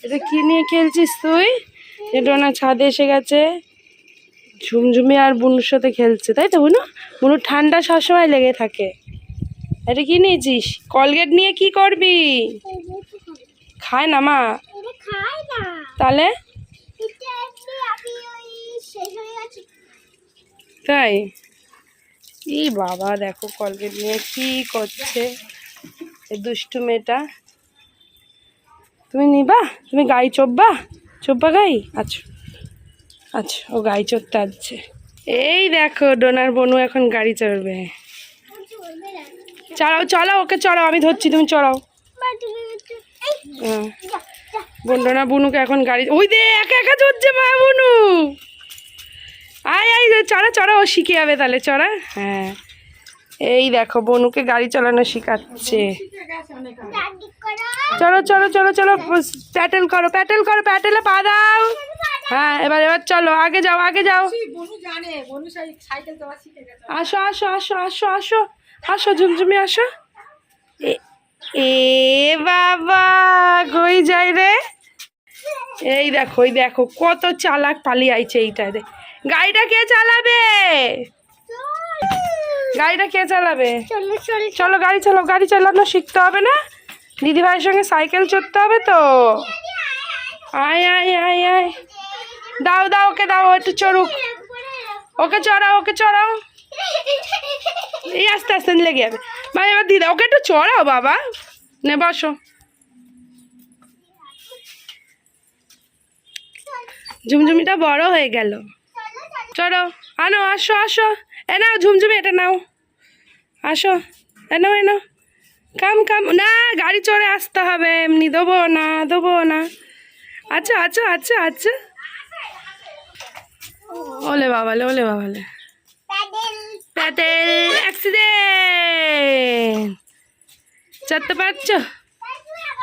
এটা কি নিয়ে খেলছিস তুই? ডোনা ছাদে এসে গেছে, ঝুমঝুমি আর বুনুর সাথে খেলছে, তাই তো বুনু? বুনুর ঠান্ডা সবসময় লেগে থাকে। এটা কি নিয়েছিস? কলগেট নিয়ে কি করবি? খায় না মা? তাহলে তাই? ই বাবা, দেখো কলগেট নিয়ে কি করছে এই দুষ্টু মেয়েটা। তুমি নিবা? তুমি গাড়ি চড়বা? চড়বা গাড়ি? আচ্ছা আচ্ছা, ও গাড়ি চড়তে আসছে। এই দেখো ডোনার বনু এখন গাড়ি চড়বে। চড়াও চড়াও, ওকে চড়াও, আমি ধরছি, তুমি চড়াও। হ্যাঁ, ডোনা বুনুকে এখন গাড়ি, ওই দে একা একা চড়ছে মা বুনু। আয় আয়, চড়া চড়া, ও শিখে যাবে তাহলে, চড়া। হ্যাঁ, এই দেখো বনুকে গাড়ি চালানো শিখাচ্ছে। চলো চলো চলো চলো, প্যাটেল করো প্যাটেল করো, প্যাটেলে পা দাও। হ্যাঁ, এবার এবার চলো, আগে যাও আগে যাও। আসো আসো আসো আসো আসো আসো, ঝুমঝুমি আসো। এ বাবা, কই যাই রে? এই দেখো, এই দেখো কত চালাক পালিয়ে আইছে এইটা। গাড়িটা কে চালাবে? গাড়িটা কে চালাবে? চলো গাড়ি চালাও, গাড়ি চালানো শিখতে হবে না? দিদি ভাইয়ের সঙ্গে সাইকেল চড়তে হবে তো। আয় আয় আয় আয়, দাও দাও, ওকে দাও, একটু চড়ুক। ওকে চড়াও, ওকে চড়াও। এই আস্তে আস্তে লেগে যাবে। ভাই এবার দিদা, ওকে একটু চড়াও বাবা। নে বসো। ঝুমঝুমিটা বড় হয়ে গেল। চলো আনো, আসো আসো, এ নাও ঝুমঝুমি, এটা নাও, আসো, এনো এনো, কাম কাম। না, গাড়ি চড়ে আসতে হবে, এমনি দেবো না, দেবো না। আচ্ছা আচ্ছা আচ্ছা আচ্ছা, ওলে বাবালে, ওলে বাবালে, প্যাটেল অ্যাক্সিডেন্ট। চড়তে পারছো?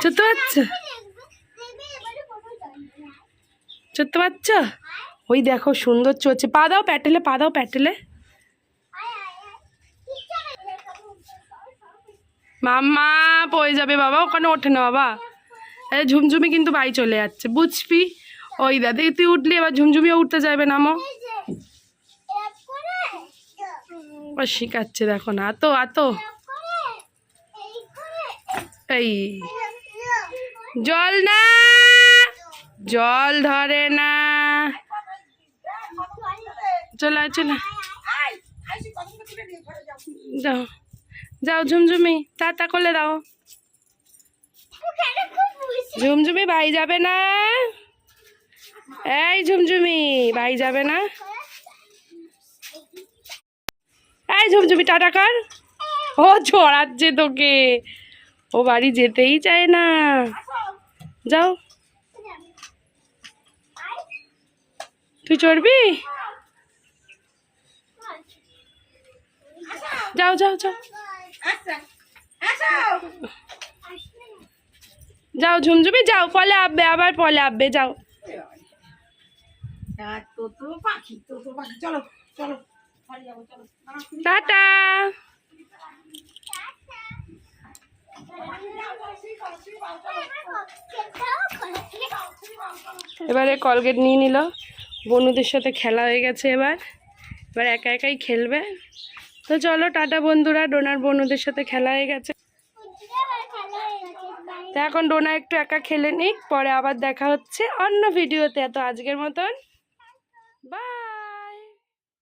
চড়তে পারছো? চড়তে পারছো? ওই দেখো সুন্দর চড়ছে, পা দাও প্যাটেলে, পা দাও প্যাটেলে। মাম্মা পড়ে যাবে বাবা, ওখানে ওঠে না বাবা। ঝুমঝুমি কিন্তু বাড়ি চলে যাচ্ছে, বুঝবি? ওই দাদি তুই উঠলি, এবার ঝুমঝুমিও উঠতে যাবে না। মো ও শিখাচ্ছে, দেখো না, আতো আতো। এই জল না, জল ধরে না। চলে চলে যাও যাও, ঝুমঝুমি টাটা করলে দাও। ঝুমঝুমি ভাই যাবে না, এই ঝুমঝুমি ভাই যাবে না। এই ঝুমঝুমি টাটা কর। ও ছড়াচ্ছে তোকে, ও বাড়ি যেতেই চায় না। যাও, তুই চড়বি? যাও যাও যাও যাও ঝুমঝুমি যাও, পলে আববে, আবার পলে আববে, যাও। টাটা। এবারে কলগেট নিয়ে নিল, বন্ধুদের সাথে খেলা হয়ে গেছে, এবার এবার একা একাই খেলবে। তো চলো টাটা বন্ধুরা, ডোনার বন্ধুদের সাথে খেলা হয়ে গেছে, তো এখন ডোনা একটু একা খেলে নিক, পরে আবার দেখা হচ্ছে অন্য ভিডিওতে। তো আজকের মতন বাই।